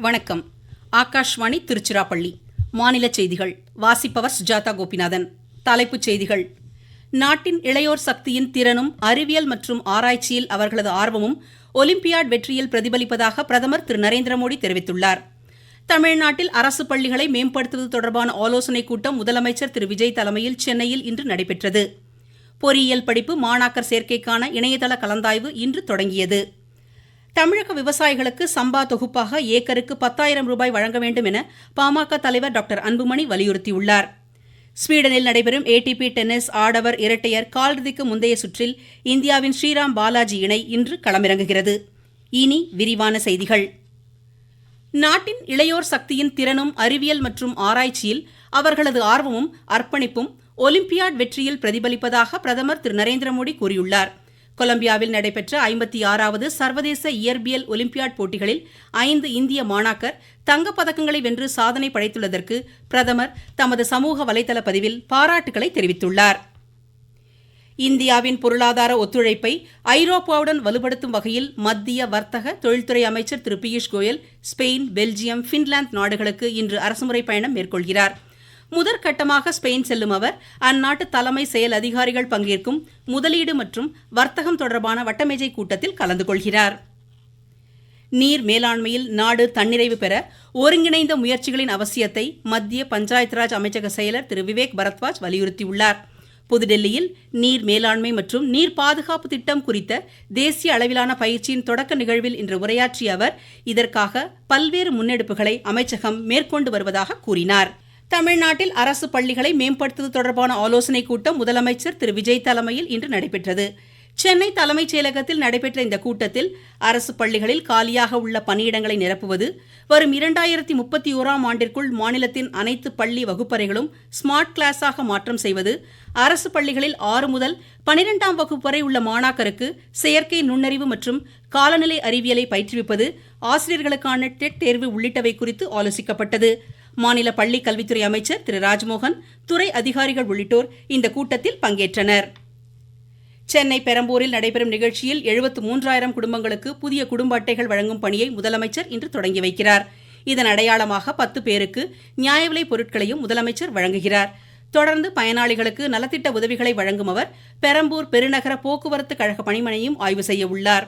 வணக்கம். ஆகாஷ்வாணி திருச்சிராப்பள்ளி. மாநில செய்திகள் வாசிப்பவர் சுஜாதா கோபிநாதன். தலைப்புச் செய்திகள். நாட்டின் இளையோர் சக்தியின் திறனும் அறிவியல் மற்றும் ஆராய்ச்சியில் அவர்களது ஆர்வமும் ஒலிம்பியாட் வெற்றியில் பிரதிபலிப்பதாக பிரதமர் திரு நரேந்திர மோடி தெரிவித்துள்ளார். தமிழ்நாட்டில் அரசு பள்ளிகளை மேம்படுத்துவது தொடர்பான ஆலோசனைக் கூட்டம் முதலமைச்சர் திரு விஜய் தலைமையில் சென்னையில் இன்று நடைபெற்றது. பொறியியல் படிப்பு மாணாக்கர் சேர்க்கைக்கான இணையதள கலந்தாய்வு இன்று தொடங்கியது. தமிழக விவசாயிகளுக்கு சம்பா தொகுப்பாக ஏக்கருக்கு 10,000 ரூபாய் வழங்க வேண்டும் என பாமக தலைவர் டாக்டர் அன்புமணி வலியுறுத்தியுள்ளார். ஸ்வீடனில் நடைபெறும் ATP டென்னிஸ் ஆடவர் இரட்டையர் காலிறுதிக்கு முந்தைய சுற்றில் இந்தியாவின் ஸ்ரீராம் பாலாஜி இணை இன்று களமிறங்குகிறது. இனி விரிவான செய்திகள். நாட்டின் இளையோர் சக்தியின் திறனும் அறிவியல் மற்றும் ஆராய்ச்சியில் அவர்களது ஆர்வமும் அர்ப்பணிப்பும் ஒலிம்பியாட் வெற்றியில் பிரதிபலிப்பதாக பிரதமர் திரு நரேந்திர மோடி கூறியுள்ளார். கொலம்பியாவில் நடைபெற்ற 56வது சர்வதேச இயற்பியல் ஒலிம்பியாட் போட்டிகளில் 5 இந்திய மாணாக்கர் தங்கப்பதக்கங்களை வென்று சாதனை படைத்துள்ளதற்கு பிரதமர் தமது சமூக வலைதள பதிவில் பாராட்டுக்களை தெரிவித்துள்ளார். இந்தியாவின் பொருளாதார ஒத்துழைப்பை ஐரோப்பாவுடன் வலுப்படுத்தும் வகையில் மத்திய வர்த்தக தொழில்துறை அமைச்சர் Thiru Piyush Goyal Spain, Belgium, Finland நாடுகளுக்கு இன்று அரசுமுறை பயணம் மேற்கொள்கிறார். முதற்கட்டமாக ஸ்பெயின் செல்லும் அவர் அந்நாட்டு தலைமை செயல் அதிகாரிகள் பங்கேற்கும் முதலீடு மற்றும் வர்த்தகம் தொடர்பான வட்டமேஜை கூட்டத்தில் கலந்து கொள்கிறார். நீர் மேலாண்மையில் நாடு தன்னிறைவு பெற ஒருங்கிணைந்த முயற்சிகளின் அவசியத்தை மத்திய பஞ்சாயத் ராஜ் அமைச்சக செயலர் திரு விவேக் பரத்வாஜ் வலியுறுத்தியுள்ளார். புதுடெல்லியில் நீர் மேலாண்மை மற்றும் நீர் பாதுகாப்பு திட்டம் குறித்த தேசிய அளவிலான பயிற்சியின் தொடக்க நிகழ்வில் இன்று உரையாற்றிய அவர் இதற்காக பல்வேறு முன்னெடுப்புகளை அமைச்சகம் மேற்கொண்டு வருவதாக கூறினார். தமிழ்நாட்டில் அரசு பள்ளிகளை மேம்படுத்துவது தொடர்பான ஆலோசனைக் கூட்டம் முதலமைச்சர் திரு விஜய் தலைமையில் இன்று நடைபெற்றது. சென்னை தலைமைச் செயலகத்தில் நடைபெற்ற இந்த கூட்டத்தில் அரசு பள்ளிகளில் காலியாக உள்ள பணியிடங்களை நிரப்புவது, வரும் 2031ஆம் ஆண்டிற்குள் மாநிலத்தின் அனைத்து பள்ளி வகுப்பறைகளும் ஸ்மார்ட் கிளாஸாக மாற்றம் செய்வது, அரசு பள்ளிகளில் 6 முதல் 12ஆம் வகுப்பு வரை உள்ள மாணாக்கருக்கு செயற்கை நுண்ணறிவு மற்றும் காலநிலை அறிவியலை பயிற்றுவிப்பது, ஆசிரியர்களுக்கான டெட் தேர்வு உள்ளிட்டவை குறித்து ஆலோசிக்கப்பட்டது. மாநில பள்ளிக் கல்வித்துறை அமைச்சர் திரு ராஜ்மோகன், துறை அதிகாரிகள் உள்ளிட்டோர் இந்த கூட்டத்தில் பங்கேற்றனர். சென்னை பெரம்பூரில் நடைபெறும் நிகழ்ச்சியில் 73,000 குடும்பங்களுக்கு புதிய குடும்ப அட்டைகள் வழங்கும் பணியை முதலமைச்சர் இன்று தொடங்கி வைக்கிறார். இதன் அடையாளமாக 10 பேருக்கு நியாய விலைப் பொருட்களையும் முதலமைச்சர் வழங்குகிறார். தொடர்ந்து பயனாளிகளுக்கு நலத்திட்ட உதவிகளை வழங்கும் அவர் பெரம்பூர் பெருநகர போக்குவரத்து கழக பணிமனையும் ஆய்வு செய்ய உள்ளார்.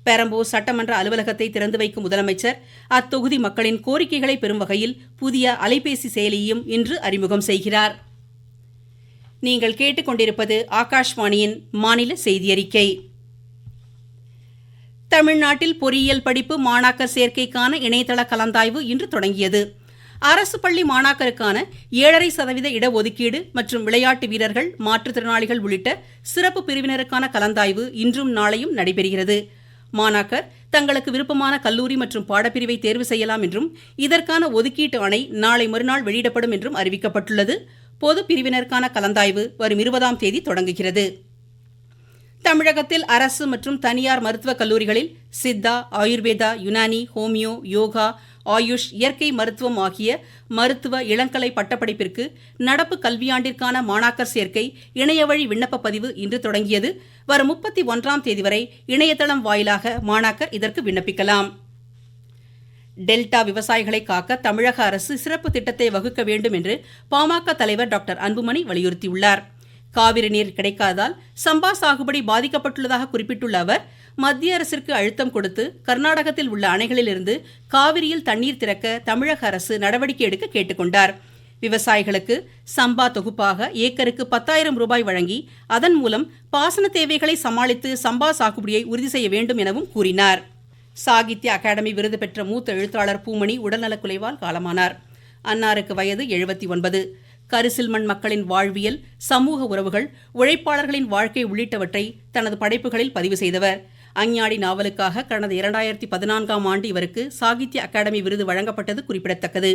பெரம்பூர் சட்டமன்ற அலுவலகத்தை திறந்து வைக்கும் முதலமைச்சர் அத்தொகுதி மக்களின் கோரிக்கைகளை பெறும் வகையில் புதிய அலைபேசி செயலியையும் இன்று அறிமுகம் செய்கிறார். நீங்கள் கேட்டுக்கொண்டிருப்பது ஆகாஷ்வாணியின் மாநில செய்தியறிக்கை. தமிழ்நாட்டில் பொறியியல் படிப்பு மாணாக்கர் சேர்க்கைக்கான இணையதள கலந்தாய்வு இன்று தொடங்கியது. அரசு பள்ளி மாணாக்கருக்கான 7.5% இடஒதுக்கீடு மற்றும் விளையாட்டு வீரர்கள், மாற்றுத்திறனாளிகள் உள்ளிட்ட சிறப்பு பிரிவினருக்கான கலந்தாய்வு இன்றும் நாளையும் நடைபெறுகிறது. மாணாக்கர் தங்களுக்கு விருப்பமான கல்லூரி மற்றும் பாடப்பிரிவை தேர்வு செய்யலாம் என்றும் இதற்கான ஒதுக்கீட்டு ஆணை நாளை மறுநாள் வெளியிடப்படும் என்றும் அறிவிக்கப்பட்டுள்ளது. பொது பிரிவினருக்கான கலந்தாய்வு வரும் 20ஆம் தேதி தொடங்குகிறது. தமிழகத்தில் அரசு மற்றும் தனியார் மருத்துவக் கல்லூரிகளில் சித்தா, ஆயுர்வேதா, யுனானி, ஹோமியோ, யோகா, ஆயுஷ், இயற்கை மருத்துவம் ஆகிய மருத்துவ இளங்கலை பட்டப்படிப்பிற்கு நடப்பு கல்வியாண்டிற்கான மாணாக்கர் சேர்க்கை இணையவழி விண்ணப்ப பதிவு இன்று தொடங்கியது. வரும் 31ஆம் தேதி வரை இணையதளம் வாயிலாக மாணாக்கர் இதற்கு விண்ணப்பிக்கலாம். டெல்டா விவசாயிகளை காக்க தமிழக அரசு சிறப்பு திட்டத்தை வகுக்க வேண்டும் என்று பாமக தலைவர் டாக்டர் அன்புமணி வலியுறுத்தியுள்ளார். காவிரி நீர் கிடைக்காததால் சம்பா சாகுபடி பாதிக்கப்பட்டுள்ளதாக குறிப்பிட்டுள்ள அவர் மத்திய அரசிற்கு அழுத்தம் கொடுத்து கர்நாடகத்தில் உள்ள அணைகளிலிருந்து காவிரியில் தண்ணீர் திறக்க தமிழக அரசு நடவடிக்கை எடுக்க கேட்டுக்கொண்டார். விவசாயிகளுக்கு சம்பா தொகுப்பாக ஏக்கருக்கு 10,000 ரூபாய் வழங்கி அதன் மூலம் பாசன தேவைகளை சமாளித்து சம்பா சாகுபடியை உறுதி செய்ய வேண்டும் எனவும் கூறினார். சாகித்ய அகாடமி விருது பெற்ற மூத்த எழுத்தாளர் பூமணி உடல்நலக்குலைவால் காலமானார். அன்னாருக்கு வயது 79. கரிசில்மண் மக்களின் வாழ்வியல், சமூக உறவுகள், உழைப்பாளர்களின் வாழ்க்கை உள்ளிட்டவற்றை தனது படைப்புகளில் பதிவு செய்தவர். அஞ்ஞாடி நாவலுக்காக கடந்த 2014ஆம் ஆண்டு இவருக்கு சாகித்ய அகாடமி விருது வழங்கப்பட்டது குறிப்பிடத்தக்கது.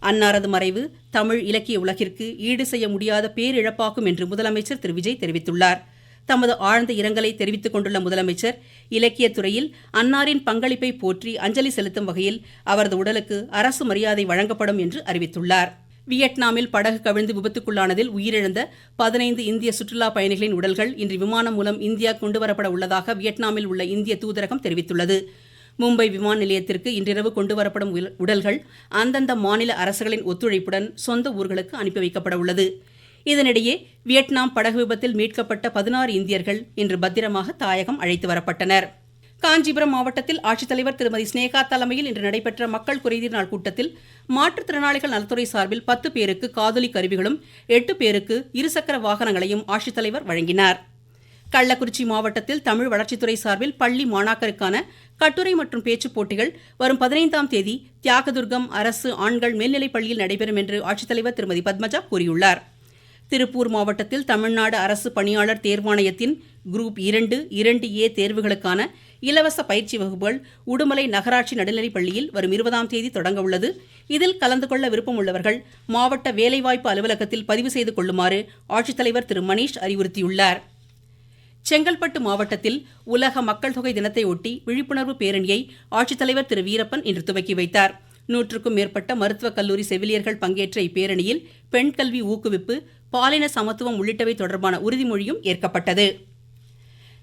அன்னாரது மறைவு தமிழ் இலக்கிய உலகிற்கு ஈடு செய்ய முடியாத பேரிழப்பாகும் என்று முதலமைச்சர் திரு விஜய் தெரிவித்துள்ளார். தமது ஆழ்ந்த இரங்கலை தெரிவித்துக் கொண்டுள்ள முதலமைச்சர் இலக்கியத்துறையில் அன்னாரின் பங்களிப்பை போற்றி அஞ்சலி செலுத்தும் வகையில் அவரது உடலுக்கு அரசு மரியாதை வழங்கப்படும் என்று அறிவித்துள்ளார். வியட்நாமில் படகு கவிழ்ந்து விபத்துக்குள்ளானதில் உயிரிழந்த 15 இந்திய சுற்றுலா பயணிகளின் உடல்கள் இன்று விமானம் மூலம் இந்தியா கொண்டுவரப்பட உள்ளதாக வியட்நாமில் உள்ள இந்திய தூதரகம் தெரிவித்துள்ளது. மும்பை விமான நிலையத்திற்கு இன்றிரவு கொண்டுவரப்படும் உடல்கள் அந்தந்த மாநில அரசுகளின் ஒத்துழைப்புடன் சொந்த ஊர்களுக்கு அனுப்பி வைக்கப்பட உள்ளது. இதனிடையே வியட்நாம் படகு விபத்தில் மீட்கப்பட்ட 16 இந்தியர்கள் இன்று பத்திரமாக தாயகம் அழைத்து வரப்பட்டனர். காஞ்சிபுரம் மாவட்டத்தில் ஆட்சித்தலைவர் திருமதி ஸ்னேகா தலைமையில் இன்று நடைபெற்ற மக்கள் குறைதீர் நாள் கூட்டத்தில் மாற்றுத்திறனாளிகள் நலத்துறை சார்பில் 10 பேருக்கு காதொலி கருவிகளும் 8 பேருக்கு இருசக்கர வாகனங்களையும் ஆட்சித்தலைவர் வழங்கினார். கள்ளக்குறிச்சி மாவட்டத்தில் தமிழ் வளர்ச்சித்துறை சார்பில் பள்ளி மாணாக்கருக்கான கட்டுரை மற்றும் பேச்சுப் போட்டிகள் வரும் 15ஆம் தேதி தியாகதுர்கம் அரசு ஆண்கள் மேல்நிலைப் பள்ளியில் நடைபெறும் என்று ஆட்சித்தலைவர் திருமதி பத்மஜா கூறியுள்ளார். திருப்பூர் மாவட்டத்தில் தமிழ்நாடு அரசு பணியாளர் தேர்வாணையத்தின் குரூப் 2, 2A தேர்வுகளுக்கான இலவச பயிற்சி வகுப்புகள் உடுமலை நகராட்சி நடுநிலைப் பள்ளியில் வரும் 20ஆம் தேதி தொடங்க உள்ளது. இதில் கலந்து கொள்ள விருப்பம் உள்ளவர்கள் மாவட்ட வேலைவாய்ப்பு அலுவலகத்தில் பதிவு செய்து கொள்ளுமாறு ஆட்சித்தலைவர் திரு மணீஷ் அறிவுறுத்தியுள்ளார். செங்கல்பட்டு மாவட்டத்தில் உலக மக்கள் தொகை தினத்தையொட்டி விழிப்புணர்வு பேரணியை ஆட்சித்தலைவர் திரு வீரப்பன் இன்று துவக்கி வைத்தார். 100க்கும் மேற்பட்ட மருத்துவக் கல்லூரி செவிலியர்கள் பங்கேற்ற இப்பேரணியில் பெண் கல்வி ஊக்குவிப்பு, பாலின சமத்துவம் உள்ளிட்டவை தொடர்பான உறுதிமொழியும் ஏற்கப்பட்டது.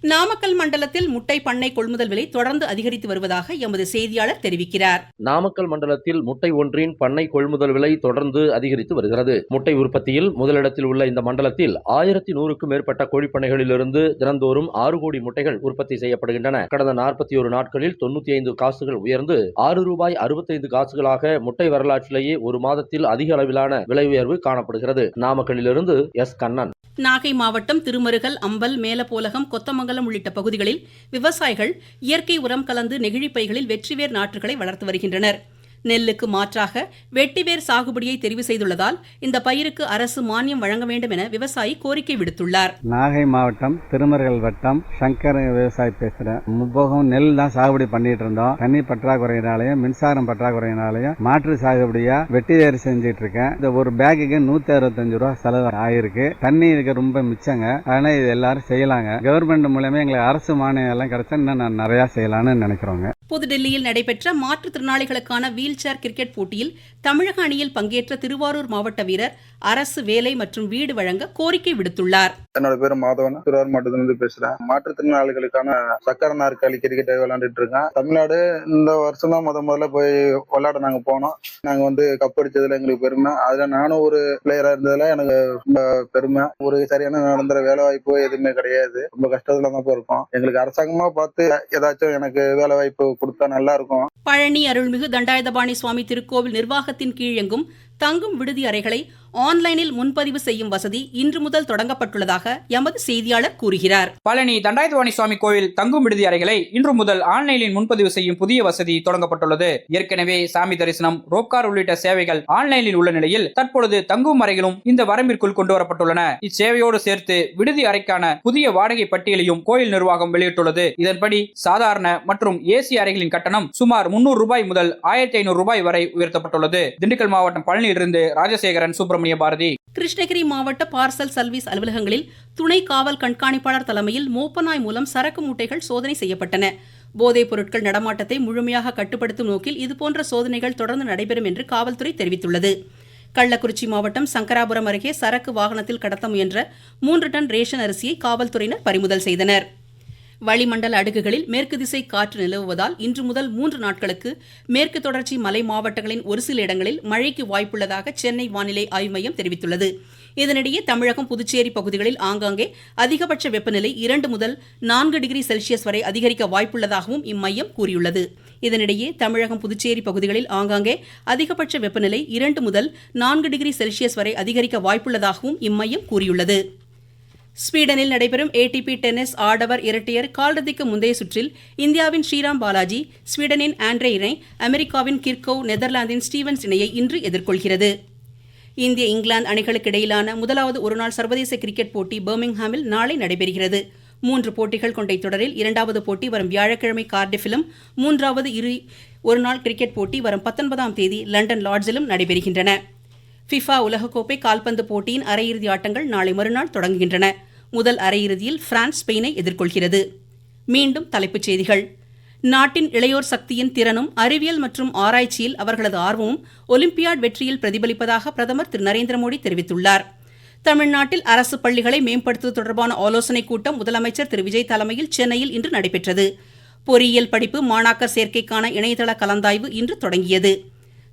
நாமக்கல் மண்டலத்தில் முட்டை பண்ணை கொள்முதல் விலை தொடர்ந்து அதிகரித்து வருவதாக எமது செய்தியாளர் தெரிவிக்கிறார். நாமக்கல் மண்டலத்தில் முட்டை ஒன்றின் பண்ணை கொள்முதல் விலை தொடர்ந்து அதிகரித்து வருகிறது. முட்டை உற்பத்தியில் முதலிடத்தில் உள்ள இந்த மண்டலத்தில் 1100க்கும் மேற்பட்ட கோழிப்பண்ணைகளிலிருந்து தினந்தோறும் 6 கோடி முட்டைகள் உற்பத்தி செய்யப்படுகின்றன. கடந்த 41 நாட்களில் 95 காசுகள் உயர்ந்து ₹6.65 முட்டை வரலாற்றிலேயே ஒரு மாதத்தில் அதிக அளவிலான விலை உயர்வு காணப்படுகிறது. நாமக்கல்லிலிருந்து எஸ். கண்ணன். நாகை மாவட்டம் திருமருகல், அம்பல், மேலப்போலகம், கொத்தமங்கலம் உள்ளிட்ட பகுதிகளில் விவசாயிகள் இயற்கை உரம் கலந்து நெகிழிப் பைகளில் வெற்றிவேர் நாற்றுகளை வளர்த்து வருகின்றனர். நெல்லுக்கு மாற்றாக வெட்டிவேர் சாகுபடியை தெரிவு செய்துள்ளதால் இந்த பயிருக்கு அரசு மானியம் வழங்க வேண்டும் என விவசாயி கோரிக்கை விடுத்துள்ளார். நாகை மாவட்டம் திருமருகல் வட்டம் சங்கர் விவசாயி பேசுறேன். முப்போகம் நெல் தான் சாகுபடி பண்ணிட்டு இருந்தோம். தண்ணி பற்றாக்குறையினாலையும் மின்சாரம் பற்றாக்குறையினாலையும் மாற்று சாகுபடியா வெட்டிவேர் செஞ்சிட்டு இருக்கேன். இந்த ஒரு பேக்குக்கு ₹165 செலவு ஆயிருக்கு. தண்ணி இதுக்கு ரொம்ப மிச்சங்க. அதனால இது எல்லாரும் செய்யலாங்க. கவர்மெண்ட் மூலமே எங்களுக்கு அரசு மானியம் எல்லாம் கிடைச்சா இன்னும் நான் நிறைய செய்யலாம்னு நினைக்கிறோங்க. புதுடெல்லியில் நடைபெற்ற மாற்றுத்திறனாளிகளுக்கான வீல் சேர் கிரிக்கெட் போட்டியில் தமிழக அணியில் பங்கேற்ற திருவாரூர் மாவட்ட வீரர் அரசு வேலை மற்றும் வீடு வழங்க கோரிக்கை விடுத்துள்ளார். என்னோட பேரு மாதவன், திருவாரூர் மாவட்டத்திலிருந்து பேசுறேன். மாற்றுத்திறனாளிகளுக்கான சக்கர நாற்காலி கிரிக்கெட் விளையாண்டுட்டு இருக்கேன். தமிழ்நாடு இந்த வருஷம் தான் முதல்ல போய் விளையாட நாங்க போனோம். நாங்க கப் அடிச்சதுல எங்களுக்கு பெருமை. அதுல நானும் ஒரு பிளேயரா இருந்ததுல எனக்கு ரொம்ப பெருமை. ஒரு சரியான நிரந்தர வேலை வாய்ப்பு எதுவுமே கிடையாது. ரொம்ப கஷ்டத்துல தான் இருக்கோம். எங்களுக்கு அரசாங்கமா பார்த்து ஏதாச்சும் எனக்கு வேலை வாய்ப்பு கொடுத்தா நல்லா இருக்கும். பழனி அருள்மிகு தண்டாயுதபாணி சுவாமி திருக்கோவில் நிர்வாகத்தின் கீழ் இயங்கும் தங்கும் விடுதி அறைகளை ஆன்லைனில் முன்பதிவு செய்யும் வசதி இன்று முதல் தொடங்கப்பட்டுள்ளதாக எமது செய்தியாளர் கூறுகிறார். பழனி தண்டாயுதபாணி சுவாமி கோயில் தங்கும் விடுதி அறைகளை இன்று முதல் ஆன்லைனில் முன்பதிவு செய்யும் புதிய வசதி தொடங்கப்பட்டுள்ளது. ஏற்கனவே சாமி தரிசனம், ரோப்கார் உள்ளிட்ட சேவைகள் ஆன்லைனில் உள்ள நிலையில் தற்பொழுது தங்கும் அறைகளும் இந்த வரம்பிற்குள் கொண்டுவரப்பட்டுள்ளன. இச்சேவையோடு சேர்த்து விடுதி அறைக்கான புதிய வாடகை பட்டியலையும் கோயில் நிர்வாகம் வெளியிட்டுள்ளது. இதன்படி சாதாரண மற்றும் ஏசி அறைகளின் கட்டணம் சுமார் ₹300 முதல் ₹1500 வரை உயர்த்தப்பட்டுள்ளது. திண்டுக்கல் மாவட்டம் பழனியிலிருந்து ராஜசேகரன், சுப்பிரமணிய பாரதி. கிருஷ்ணகிரி மாவட்ட பார்சல் சர்வீஸ் அலுவலகங்களில் துணை காவல் கண்காணிப்பாளர் தலைமையில் மோப்பநாய் மூலம் சரக்கு மூட்டைகள் சோதனை செய்யப்பட்டன. போதைப் பொருட்கள் நடமாட்டத்தை முழுமையாக கட்டுப்படுத்தும் நோக்கில் இதுபோன்ற சோதனைகள் தொடர்ந்து நடைபெறும் என்று காவல்துறை தெரிவித்துள்ளது. கள்ளக்குறிச்சி மாவட்டம் சங்கராபுரம் அருகே சரக்கு வாகனத்தில் கடத்த முயன்ற 3 டன் ரேஷன் அரிசியை காவல்துறையினர் பறிமுதல் செய்தனர். வளிமண்டல அடுக்குகளில் மேற்கு திசை காற்று நிலவுவதால் இன்று முதல் 3 நாட்களுக்கு மேற்கு தொடர்ச்சி மலை மாவட்டங்களின் ஒரு சில இடங்களில் மழைக்கு வாய்ப்புள்ளதாக சென்னை வானிலை ஆய்வு மையம் தெரிவித்துள்ளது. இதனிடையே தமிழகம், புதுச்சேரி பகுதிகளில் ஆங்காங்கே அதிகபட்ச வெப்பநிலை 2 முதல் 4 டிகிரி செல்சியஸ் வரை அதிகரிக்க வாய்ப்புள்ளதாகவும் இம்மையம் கூறியுள்ளது. இதனிடையே தமிழகம், புதுச்சேரி பகுதிகளில் ஆங்காங்கே அதிகபட்ச வெப்பநிலை 2 முதல் 4 டிகிரி செல்சியஸ் வரை அதிகரிக்க வாய்ப்புள்ளதாகவும் இம்மையம் கூறியுள்ளது. ஸ்வீடனில் நடைபெறும் ATP டென்னிஸ் ஆடவர் இரட்டையர் காலிறுதிக்கு முந்தைய சுற்றில் இந்தியாவின் ஸ்ரீராம் பாலாஜி ஸ்வீடனின் ஆண்ட்ரே இணை அமெரிக்காவின் கிர்கோவ், நெதர்லாந்தின் ஸ்டீவன்ஸ் இணையை இன்று எதிர்கொள்கிறது. இந்திய இங்கிலாந்து அணிகளுக்கு இடையிலான முதலாவது ஒருநாள் சர்வதேச கிரிக்கெட் போட்டி பர்மிங்ஹாமில் நாளை நடைபெறுகிறது. 3 போட்டிகள் கொண்ட இத்தொடரில் 2வது போட்டி வரும் வியாழக்கிழமை கார்டிஃபிலும், 3வது ஒருநாள் கிரிக்கெட் போட்டி வரும் 19ஆம் தேதி லண்டன் லார்ட்ஸிலும் நடைபெறுகின்றன. ஃபிஃபா உலகக்கோப்பை கால்பந்து போட்டியின் அரையிறுதி ஆட்டங்கள் நாளை மறுநாள் தொடங்குகின்றன. முதல் அரையிறுதியில் பிரான்ஸ் ஸ்பெயினை எதிர்கொள்கிறது. மீண்டும் தலைப்புச் செய்திகள். நாட்டின் இளையோர் சக்தியின் திறனும் அறிவியல் மற்றும் ஆராய்ச்சியில் அவர்களது ஆர்வமும் ஒலிம்பியாட் வெற்றியில் பிரதிபலிப்பதாக பிரதமர் திரு நரேந்திர மோடி தெரிவித்துள்ளார். தமிழ்நாட்டில் அரசு பள்ளிகளை மேம்படுத்துவது தொடர்பான ஆலோசனைக் கூட்டம் முதலமைச்சர் திரு விஜய் தலைமையில் சென்னையில் இன்று நடைபெற்றது. பொறியியல் படிப்பு மாணாக்கர் சேர்க்கைக்கான இணையதள கலந்தாய்வு இன்று தொடங்கியது.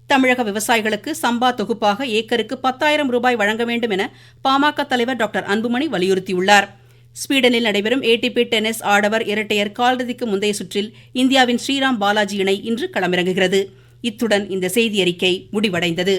தமிழக விவசாயிகளுக்கு சம்பா தொகுப்பாக ஏக்கருக்கு 10,000 ரூபாய் வழங்க வேண்டும் என பாமக தலைவர் டாக்டர் அன்புமணி வலியுறுத்தியுள்ளார். ஸ்வீடனில் நடைபெறும் ATP டென்னிஸ் ஆடவர் இரட்டையர் காலிறுதிக்கு முந்தைய சுற்றில் இந்தியாவின் ஸ்ரீராம் பாலாஜி இணை இன்று களமிறங்குகிறது. இத்துடன் இந்த செய்தியறிக்கை முடிவடைந்தது.